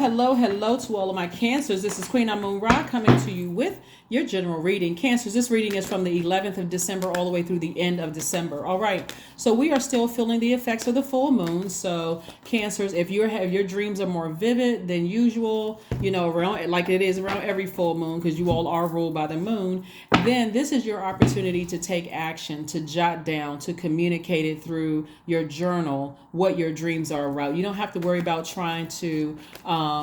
hello to all of my Cancers. This is Queen Amun Ra coming to you with your general reading. Cancers, this reading is from the 11th of December all the way through the end of December. All right, so we are still feeling the effects of the full moon. So Cancers, if your dreams are more vivid than usual, around like it is around every full moon, because you all are ruled by the moon, then this is your opportunity to take action, to jot down, to communicate it through your journal what your dreams are about. You don't have to worry about trying to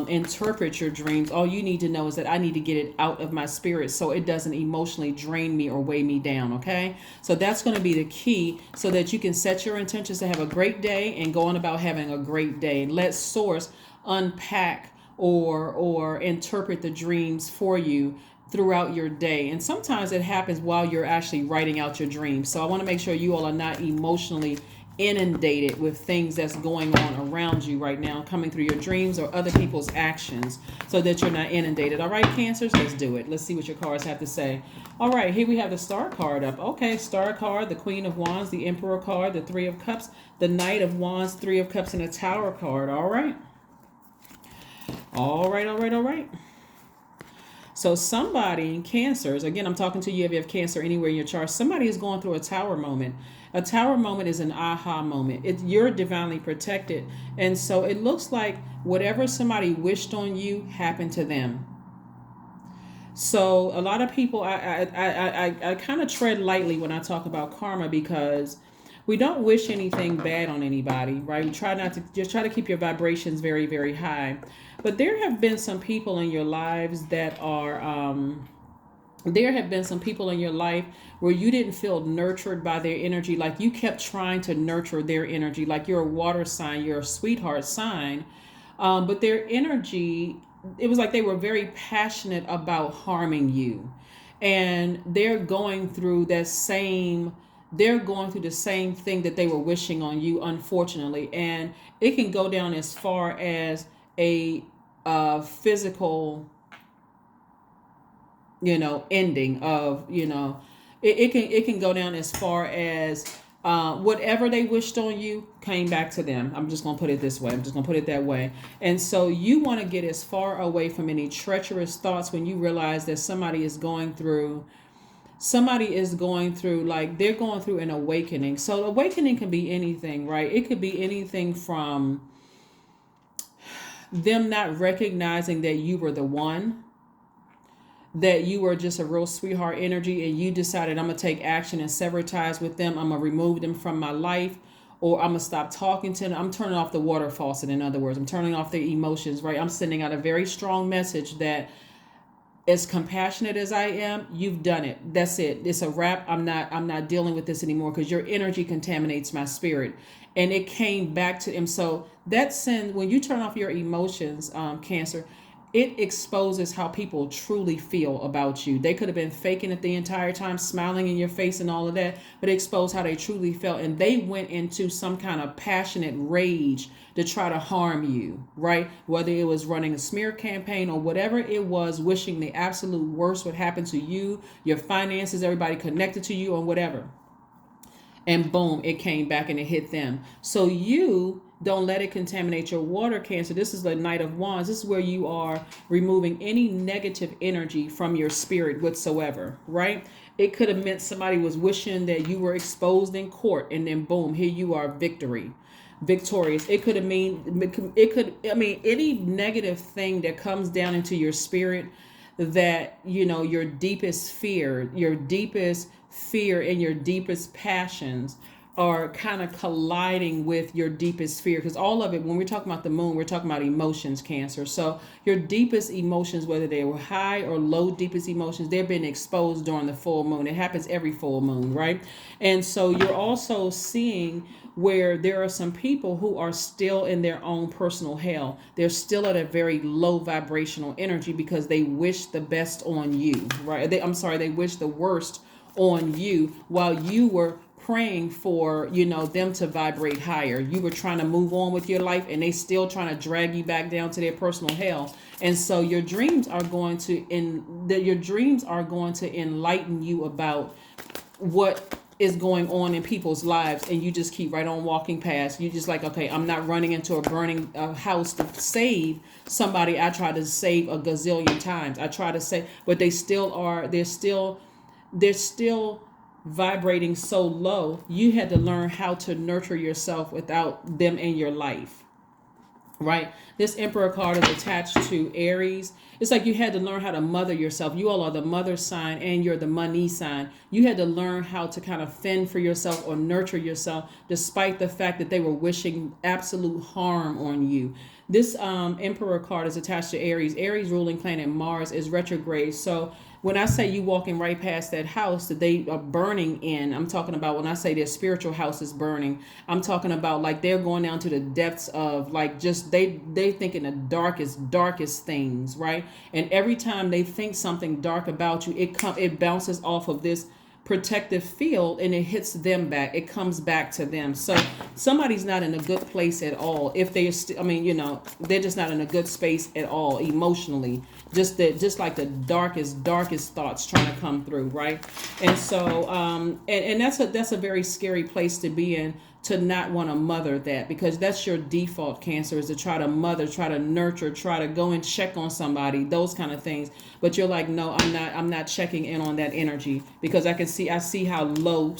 interpret your dreams. All you need to know is that I need to get it out of my spirit so it doesn't emotionally drain me or weigh me down. Okay, so that's going to be the key, so that you can set your intentions to have a great day and go on about having a great day, and let source unpack or interpret the dreams for you throughout your day. And sometimes it happens while you're actually writing out your dreams. So I want to make sure you all are not emotionally inundated with things that's going on around you right now, coming through your dreams or other people's actions, so that you're not inundated. All right, Cancers, let's do it. Let's see what your cards have to say. All right, here we have the Star card up. Okay, Star card, the Queen of Wands, the Emperor card, the Three of Cups, the Knight of Wands, Three of Cups, and a Tower card. All right. All right. So somebody, Cancers, again, I'm talking to you if you have Cancer anywhere in your chart, somebody is going through a tower moment. A tower moment is an aha moment. You're divinely protected. And so it looks like whatever somebody wished on you happened to them. So a lot of people, I kind of tread lightly when I talk about karma, because we don't wish anything bad on anybody, right? We try not to, just try to keep your vibrations very, very high. But there have been some people in your lives that are, there have been some people in your life where you didn't feel nurtured by their energy. Like you kept trying to nurture their energy. Like you're a water sign, you're a sweetheart sign. But their energy, it was like they were very passionate about harming you. And they're going through the same thing that they were wishing on you, unfortunately. And it can go down as far as a physical, ending of, it can go down as far as whatever they wished on you came back to them. I'm just going to put it this way. I'm just going to put it that way. And so you want to get as far away from any treacherous thoughts when you realize that somebody is going through, like they're going through an awakening. So awakening can be anything, right? It could be anything from them not recognizing that you were the one, that you were just a real sweetheart energy, and you decided, I'm going to take action and sever ties with them. I'm going to remove them from my life, or I'm going to stop talking to them. I'm turning off the water faucet. In other words, I'm turning off their emotions, right? I'm sending out a very strong message that, as compassionate as I am, you've done it. That's it. It's a wrap. I'm not dealing with this anymore, because your energy contaminates my spirit. And it came back to him. So that sin, when you turn off your emotions, Cancer, it exposes how people truly feel about you. They could have been faking it the entire time, smiling in your face and all of that, but it exposed how they truly felt. And they went into some kind of passionate rage to try to harm you, right? Whether it was running a smear campaign or whatever it was, wishing the absolute worst would happen to you, your finances, everybody connected to you, or whatever. And boom, it came back and it hit them. So you don't let it contaminate your water, Cancer. This is the Knight of Wands. This is where you are removing any negative energy from your spirit whatsoever, right? It could have meant somebody was wishing that you were exposed in court, and then boom, here you are, victorious. It could mean any negative thing that comes down into your spirit, that, your deepest fear and your deepest passions are kind of colliding with your deepest fear. Because all of it, when we're talking about the moon, we're talking about emotions, Cancer. So your deepest emotions, whether they were high or low deepest emotions, they're being exposed during the full moon. It happens every full moon, right? And so you're also seeing where there are some people who are still in their own personal hell. They're still at a very low vibrational energy because they wish the best on you, right? They wish the worst on you while you were praying for, them to vibrate higher. You were trying to move on with your life, and they still trying to drag you back down to their personal hell. And so your dreams are going to enlighten you about what is going on in people's lives, and you just keep right on walking past. You just like, okay, I'm not running into a burning house to save somebody I try to save a gazillion times. I try to say, but they still are. They're still vibrating so low. You had to learn how to nurture yourself without them in your life, right? This Emperor card is attached to Aries. It's like you had to learn how to mother yourself. You all are the mother sign and you're the money sign. You had to learn how to kind of fend for yourself or nurture yourself, despite the fact that they were wishing absolute harm on you. This Emperor card is attached to Aries. Aries ruling planet Mars is retrograde. So when I say you walking right past that house that they are burning in, I'm talking about when I say their spiritual house is burning, I'm talking about like they're going down to the depths of like just they thinking the darkest things, right? And every time they think something dark about you, it bounces off of this protective field and it hits them back. It comes back to them. So somebody's not in a good place at all. If they're they're just not in a good space at all emotionally. Just like the darkest thoughts trying to come through, right? And so and that's a very scary place to be in, to not want to mother that, because that's your default, Cancer, is to try to mother, try to nurture, try to go and check on somebody, those kind of things. But you're like, no, I'm not checking in on that energy, because I see how low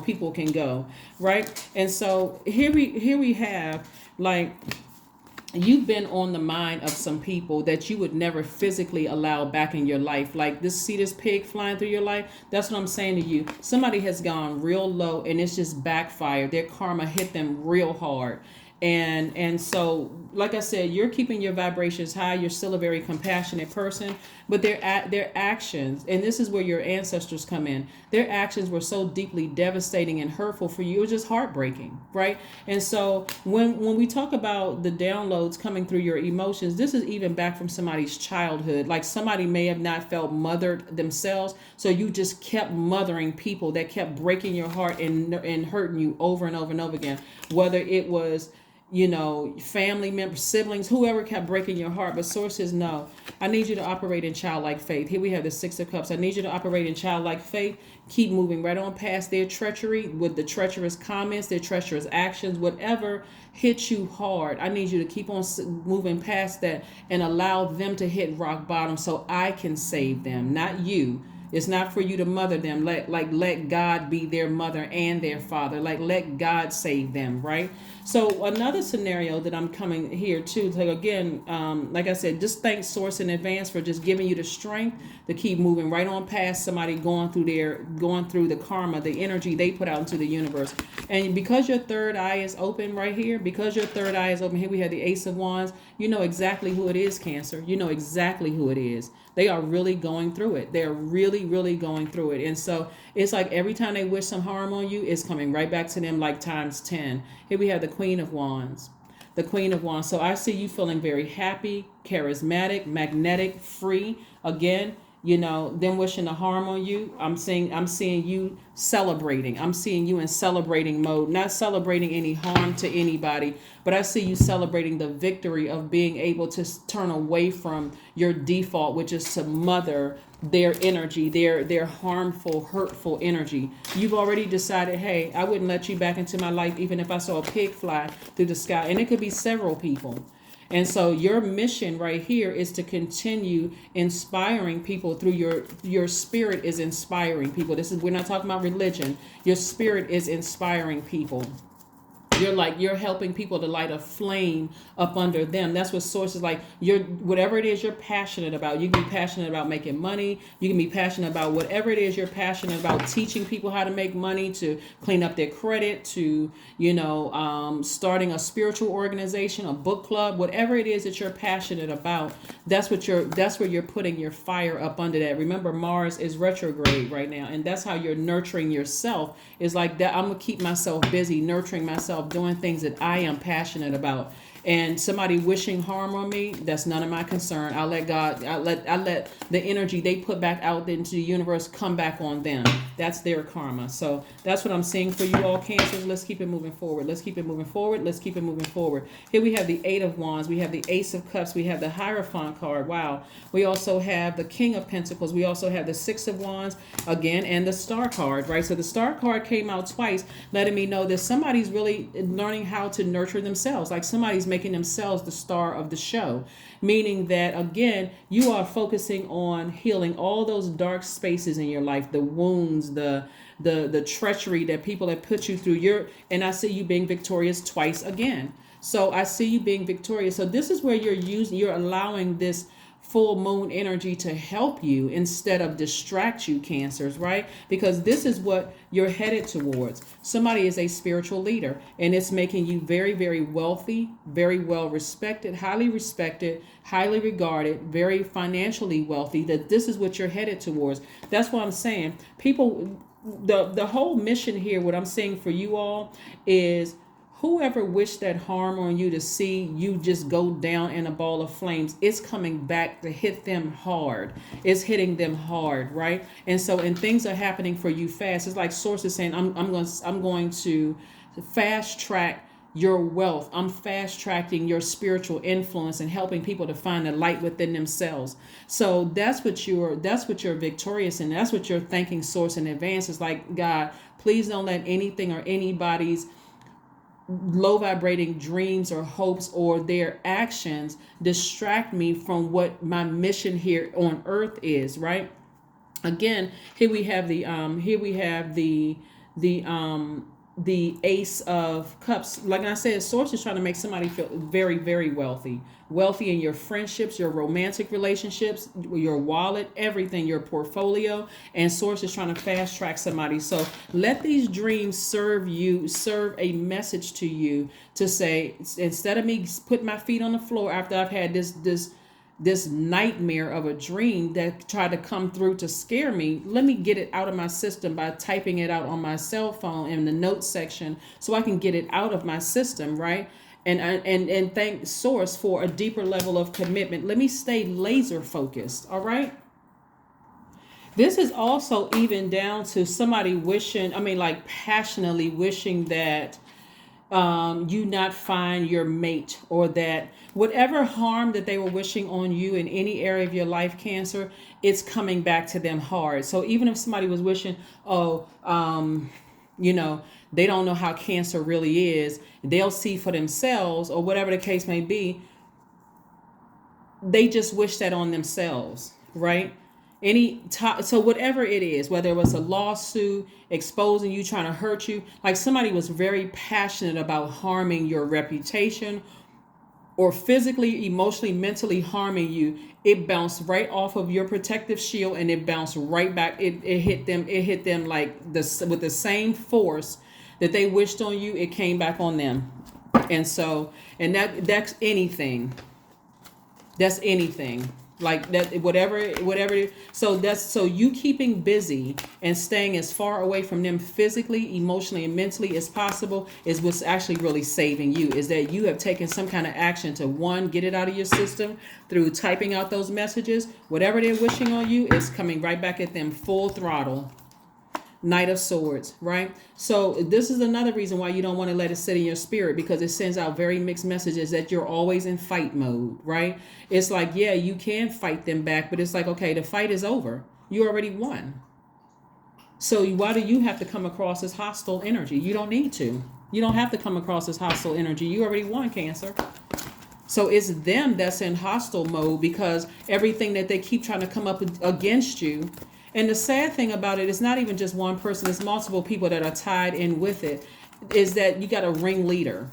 people can go, right? And so here we have like, you've been on the mind of some people that you would never physically allow back in your life. Like see this pig flying through your life? That's what I'm saying to you. Somebody has gone real low and it's just backfired. Their karma hit them real hard. And so, like I said, you're keeping your vibrations high. You're still a very compassionate person, but their actions, and this is where your ancestors come in. Their actions were so deeply devastating and hurtful for you. It was just heartbreaking, right? And so when we talk about the downloads coming through your emotions, this is even back from somebody's childhood. Like somebody may have not felt mothered themselves, so you just kept mothering people that kept breaking your heart and hurting you over and over and over again. Whether it was family members, siblings, whoever kept breaking your heart. But sources know, I need you to operate in childlike faith. Here we have the Six of Cups. I need you to operate in childlike faith. Keep moving right on past their treachery with the treacherous comments, their treacherous actions, whatever hit you hard. I need you to keep on moving past that and allow them to hit rock bottom so I can save them, not you. It's not for you to mother them. Let God be their mother and their father. Let God save them, right? So another scenario that I'm coming here to, again, like I said, just thank Source in advance for just giving you the strength to keep moving right on past somebody going through the karma, the energy they put out into the universe. And because your third eye is open right here, here we have the Ace of Wands. You know exactly who it is, Cancer. You know exactly who it is. They are really going through it. They're really, really going through it. And so it's like every time they wish some harm on you, it's coming right back to them like times 10. Here we have the Queen of Wands. The Queen of Wands. So I see you feeling very happy, charismatic, magnetic, free. Again, them wishing the harm on you. I'm seeing you celebrating. I'm seeing you in celebrating mode, not celebrating any harm to anybody, but I see you celebrating the victory of being able to turn away from your default, which is to mother their energy, their harmful, hurtful energy. You've already decided, hey, I wouldn't let you back into my life even if I saw a pig fly through the sky. And it could be several people. And so your mission right here is to continue inspiring people through your spirit is inspiring people. We're not talking about religion. Your spirit is inspiring people. You're helping people to light a flame up under them. That's what Source is like. Whatever it is you're passionate about. You can be passionate about making money. You can be passionate about whatever it is you're passionate about, teaching people how to make money, to clean up their credit, to starting a spiritual organization, a book club, whatever it is that you're passionate about. That's where you're putting your fire up under that. Remember, Mars is retrograde right now, and that's how you're nurturing yourself. Is like that. I'm gonna keep myself busy, nurturing myself, doing things that I am passionate about. And somebody wishing harm on me, that's none of my concern. I let God, I let the energy they put back out into the universe come back on them. That's their karma. So that's what I'm seeing for you all, Cancers. Let's keep it moving forward. Let's keep it moving forward. Let's keep it moving forward. Here we have the Eight of Wands. We have the Ace of Cups. We have the Hierophant card. Wow. We also have the King of Pentacles. We also have the Six of Wands again, and the Star card, right? So the Star card came out twice, letting me know that somebody's really learning how to nurture themselves. Like somebody's making themselves the star of the show, meaning that again, you are focusing on healing all those dark spaces in your life, the wounds, the treachery that people have put you through. And I see you being victorious twice again. So I see you being victorious. So this is where you're allowing this full moon energy to help you instead of distract you, Cancers, right? Because this is what you're headed towards. Somebody is a spiritual leader, and it's making you very, very wealthy, very well respected, highly regarded, very financially wealthy. That this is what you're headed towards. That's what I'm saying. People, the whole mission here, what I'm saying for you all is, whoever wished that harm on you to see you just go down in a ball of flames, it's coming back to hit them hard. It's hitting them hard, right? And so, and things are happening for you fast. It's like sources saying, I'm going to fast track your wealth. I'm fast tracking your spiritual influence and helping people to find the light within themselves. So that's what you're victorious in. That's what you're thanking source in advance. It's like, God, please don't let anything or anybody's low vibrating dreams or hopes or their actions distract me from what my mission here on earth is, right? Again, here we have the Ace of Cups. Like I said, source is trying to make somebody feel very, very wealthy in your friendships, your romantic relationships, your wallet, everything, your portfolio. And source is trying to fast track somebody. So let these dreams serve a message to you to say, instead of me putting my feet on the floor after I've had this nightmare of a dream that tried to come through to scare me, let me get it out of my system by typing it out on my cell phone in the notes section so I can get it out of my system, right? And thank source for a deeper level of commitment. Let me stay laser focused, all right? This is also even down to somebody passionately wishing that you not find your mate, or that whatever harm that they were wishing on you in any area of your life, Cancer, it's coming back to them hard. So even if somebody was wishing, they don't know how Cancer really is, they'll see for themselves, or whatever the case may be, they just wish that on themselves, right? So whatever it is, whether it was a lawsuit, exposing you, trying to hurt you, like somebody was very passionate about harming your reputation, or physically, emotionally, mentally harming you, it bounced right off of your protective shield and it bounced right back. It hit them like this with the same force that they wished on you. It came back on them. And so, and that's anything. That's anything. Like that, whatever. So you keeping busy and staying as far away from them physically, emotionally, and mentally as possible is what's actually really saving you. Is that you have taken some kind of action to, one, get it out of your system through typing out those messages. Whatever they're wishing on you is coming right back at them full throttle. Knight of Swords, right? So this is another reason why you don't want to let it sit in your spirit, because it sends out very mixed messages that you're always in fight mode, right? It's like, yeah, you can fight them back, but it's like, okay, the fight is over. You already won. So why do you have to come across as hostile energy? You don't need to. You don't have to come across as hostile energy. You already won, Cancer. So it's them that's in hostile mode because everything that they keep trying to come up against you. And the sad thing about it is not even just one person, it's multiple people that are tied in with it, is that you got a ringleader.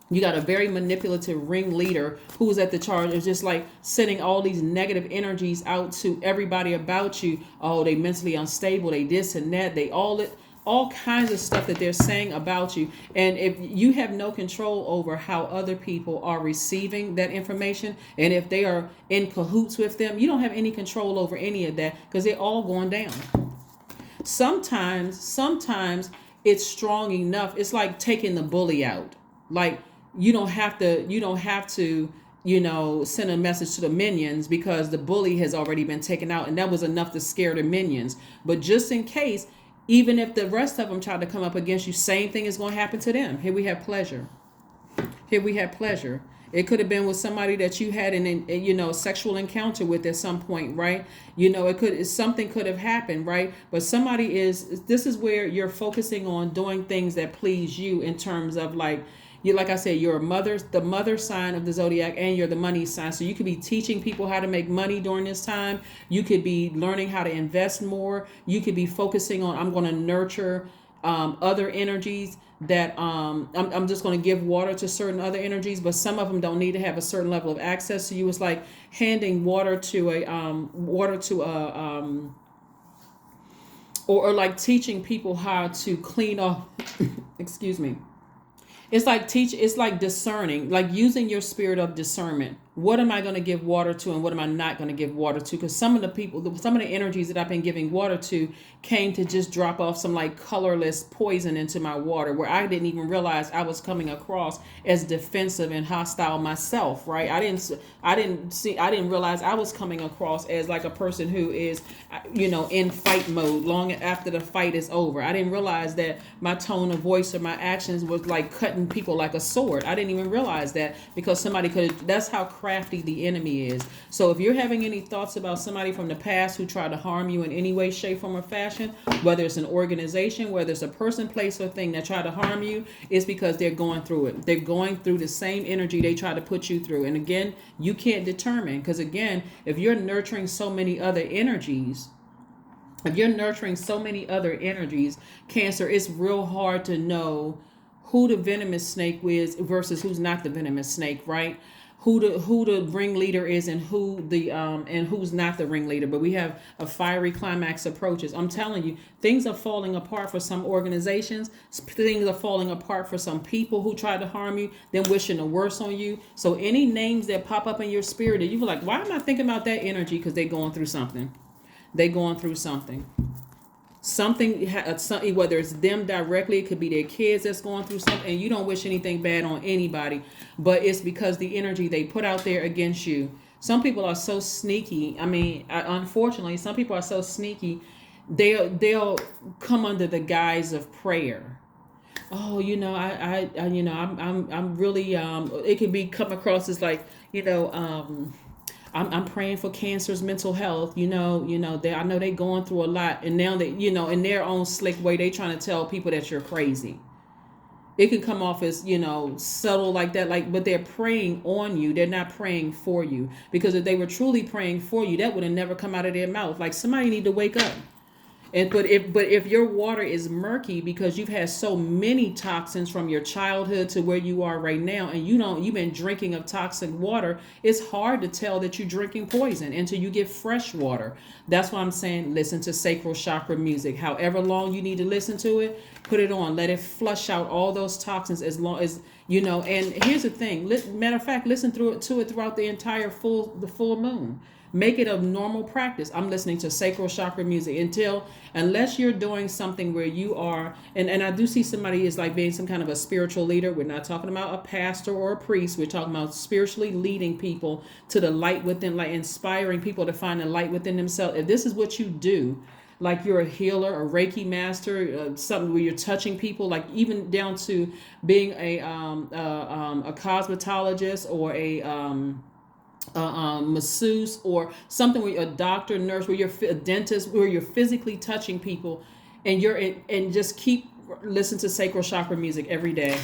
You got a very manipulative ringleader who's at the charge of just like sending all these negative energies out to everybody about you. Oh, they mentally unstable, they this and that, they all kinds of stuff that they're saying about you. And if you have no control over how other people are receiving that information, and if they are in cahoots with them, you don't have any control over any of that, because they're all going down. Sometimes it's strong enough. It's like taking the bully out. Like you don't have to send a message to the minions, because the bully has already been taken out, and that was enough to scare the minions. But just in case, even if the rest of them try to come up against you, same thing is going to happen to them. Here we have pleasure. Here we have pleasure. It could have been with somebody that you had an sexual encounter with at some point, right? Something could have happened, right? But this is where you're focusing on doing things that please you, in terms of like I said, you're the mother sign of the zodiac, and you're the money sign. So you could be teaching people how to make money during this time. You could be learning how to invest more. You could be focusing on, I'm going to nurture other energies that I'm just going to give water to certain other energies, but some of them don't need to have a certain level of access to you. It's like handing water to or like teaching people how to clean off excuse me. It's like discerning, like using your spirit of discernment. What am I going to give water to, and what am I not going to give water to? Because some of the energies that I've been giving water to came to just drop off some like colorless poison into my water, where I didn't even realize I was coming across as defensive and hostile myself, right? I didn't realize I was coming across as like a person who is, in fight mode long after the fight is over. I didn't realize that my tone of voice or my actions was like cutting people like a sword. I didn't even realize that, because somebody that's how crafty the enemy is. So if you're having any thoughts about somebody from the past who tried to harm you in any way, shape, form, or fashion, whether it's an organization, whether it's a person, place, or thing that tried to harm you, it's because they're going through it. They're going through the same energy they tried to put you through. And again, you can't determine, because again, if you're nurturing so many other energies, Cancer, it's real hard to know who the venomous snake is versus who's not the venomous snake, right? Who the ringleader is, and who's not the ringleader. But we have a fiery climax approaches. I'm telling you, things are falling apart for some organizations. Things are falling apart for some people who tried to harm you, then wishing the worst on you. So any names that pop up in your spirit that you feel like, why am I thinking about that energy? Because they're going through something. Something, whether it's them directly, it could be their kids that's going through something, and you don't wish anything bad on anybody, but it's because the energy they put out there against you. Some people are so sneaky. Unfortunately, some people are so sneaky. They'll come under the guise of prayer. Oh, I'm really. It could be come across as like, I'm praying for cancer's mental health. I know they're going through a lot, and now they, in their own slick way, they trying to tell people that you're crazy. It can come off as, subtle like that, but they're praying on you. They're not praying for you, because if they were truly praying for you, that would have never come out of their mouth. Like, somebody need to wake up. But if your water is murky because you've had so many toxins from your childhood to where you are right now, and you've been drinking of toxic water, it's hard to tell that you're drinking poison until you get fresh water. That's why I'm saying listen to sacral chakra music. However long you need to listen to it, put it on. Let it flush out all those toxins as long as And here's the thing. Matter of fact, listen to it throughout the entire full moon. Make it a normal practice. I'm listening to sacral chakra music unless you're doing something where you are, and I do see somebody is like being some kind of a spiritual leader. We're not talking about a pastor or a priest. We're talking about spiritually leading people to the light within, like inspiring people to find the light within themselves. If this is what you do, like you're a healer, a Reiki master, something where you're touching people, like even down to being a cosmetologist or a masseuse, or something where you're a doctor, nurse, where you're a dentist, where you're physically touching people, and just keep listen to sacral chakra music every day.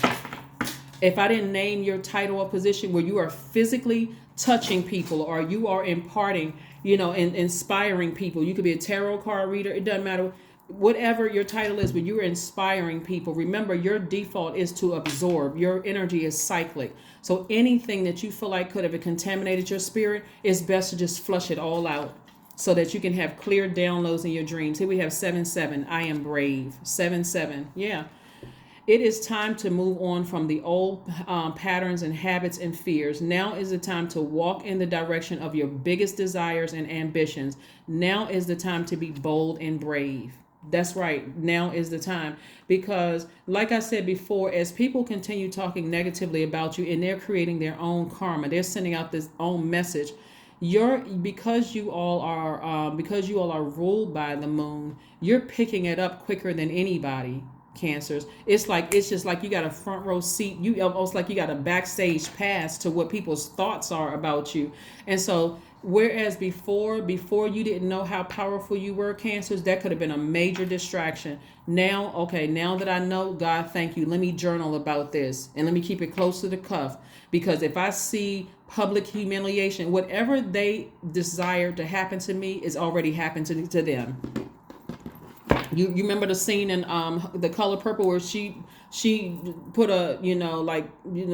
If I didn't name your title or position where you are physically touching people, or you are imparting, and inspiring people, you could be a tarot card reader, it doesn't matter. Whatever your title is, but you're inspiring people, remember your default is to absorb. Your energy is cyclic. So anything that you feel like could have contaminated your spirit, it's best to just flush it all out so that you can have clear downloads in your dreams. Here we have 7-7. I am brave. 7-7. Yeah. It is time to move on from the old patterns and habits and fears. Now is the time to walk in the direction of your biggest desires and ambitions. Now is the time to be bold and brave. That's right. Now is the time. Because, like I said before, as people continue talking negatively about you and they're creating their own karma, they're sending out this own message. Because you all are ruled by the moon, you're picking it up quicker than anybody. Cancers. It's just like you got a front row seat. You almost like you got a backstage pass to what people's thoughts are about you. And so, whereas before you didn't know how powerful you were, cancers, that could have been a major distraction. Now, okay, now that I know, God, thank you. Let me journal about this and let me keep it close to the cuff. Because if I see public humiliation, whatever they desire to happen to me is already happened to them. You remember the scene in The Color Purple where she put a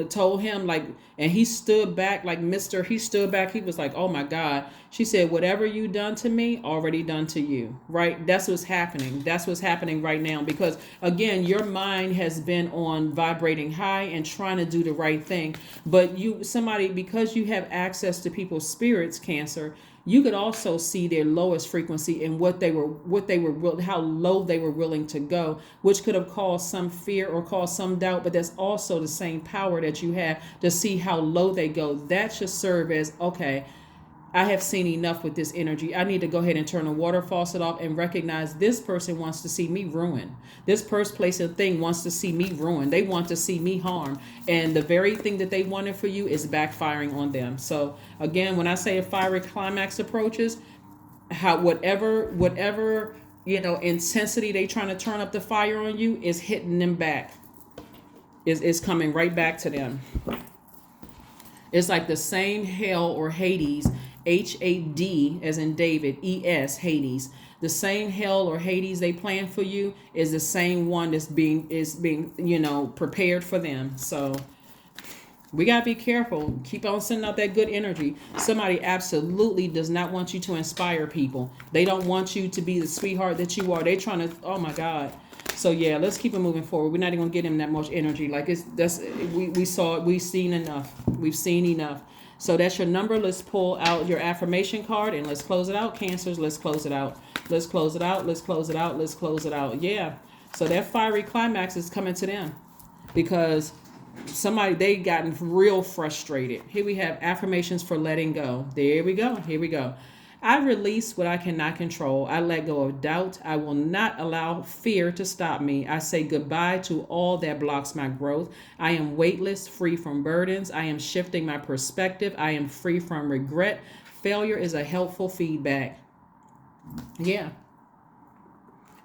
told him, like, and he stood back, like, Mr. He stood back. He was like, oh my God. She said, whatever you done to me, already done to you. Right? That's what's happening. That's what's happening right now. Because again, your mind has been on vibrating high and trying to do the right thing. But because you have access to people's spirits, Cancer, you could also see their lowest frequency and how low they were willing to go, which could have caused some fear or caused some doubt. But that's also the same power that you have to see how low they go. That should serve as, okay, I have seen enough with this energy. I need to go ahead and turn the water faucet off and recognize this person wants to see me ruined. This person, place, and thing wants to see me ruined. They want to see me harmed. And the very thing that they wanted for you is backfiring on them. So again, when I say a fiery climax approaches, whatever intensity they trying to turn up the fire on you is hitting them back. Is coming right back to them. It's like the same hell or Hades, HAD as in David, ES, Hades. The same hell or Hades they plan for you is the same one that's being prepared for them. So we got to be careful. Keep on sending out that good energy. Somebody absolutely does not want you to inspire people. They don't want you to be the sweetheart that you are. They trying to, oh my God. So yeah, let's keep it moving forward. We're not even gonna get him that much energy. Like we've seen enough. We've seen enough. So that's your number. Let's pull out your affirmation card and let's close it out, Cancers. Let's close it out. Let's close it out. Let's close it out. Let's close it out. Yeah. So that fiery climax is coming to them because they gotten real frustrated. Here we have affirmations for letting go. There we go. Here we go. I release what I cannot control. I let go of doubt. I will not allow fear to stop me. I say goodbye to all that blocks my growth. I am weightless, free from burdens. I am shifting my perspective. I am free from regret. Failure is a helpful feedback. Yeah.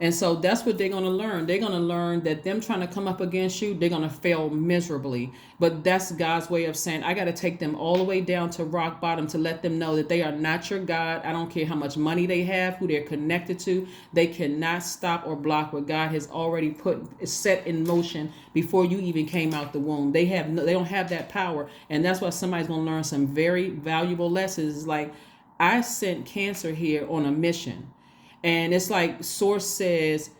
And so that's what they're going to learn. They're going to learn that them trying to come up against you, they're going to fail miserably. But that's God's way of saying, I got to take them all the way down to rock bottom to let them know that they are not your God. I don't care how much money they have, who they're connected to. They cannot stop or block what God has already set in motion before you even came out the womb. They don't have that power. And that's why somebody's going to learn some very valuable lessons. Like, I sent Cancer here on a mission. And it's like Source says,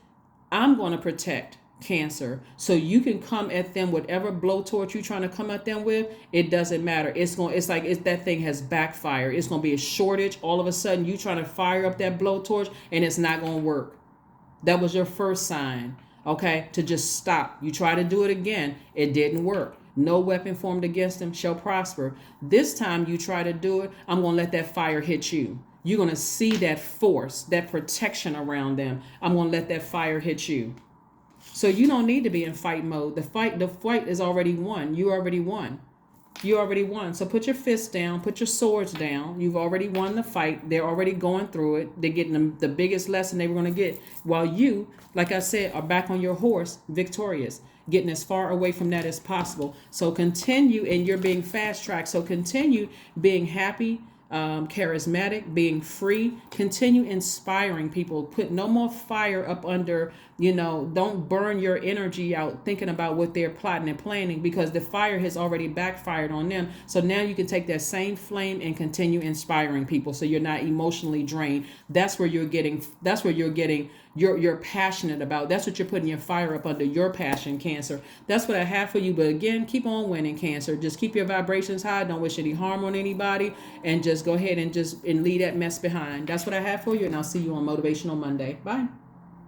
I'm going to protect Cancer. So you can come at them, whatever blowtorch you're trying to come at them with, it doesn't matter. It's like that thing has backfired. It's going to be a shortage. All of a sudden, you trying to fire up that blowtorch and it's not going to work. That was your first sign, okay, to just stop. You try to do it again. It didn't work. No weapon formed against them shall prosper. This time you try to do it, I'm going to let that fire hit you. You're going to see that force, that protection around them. I'm going to let that fire hit you. So you don't need to be in fight mode. The fight is already won. You already won. You already won. So put your fists down, put your swords down. You've already won the fight. They're already going through it. They're getting the biggest lesson they were going to get. While you, like I said, are back on your horse, victorious, getting as far away from that as possible. So continue, and you're being fast tracked. So continue being happy, charismatic, being free. Continue inspiring people. Put no more fire up under, don't burn your energy out thinking about what they're plotting and planning, because the fire has already backfired on them. So now you can take that same flame and continue inspiring people so you're not emotionally drained. That's where you're getting you're passionate about. That's what you're putting your fire up under, your passion, Cancer. That's what I have for you. But again, keep on winning, Cancer. Just keep your vibrations high. Don't wish any harm on anybody, and just go ahead and leave that mess behind. That's what I have for you, and I'll see you on Motivational Monday. Bye.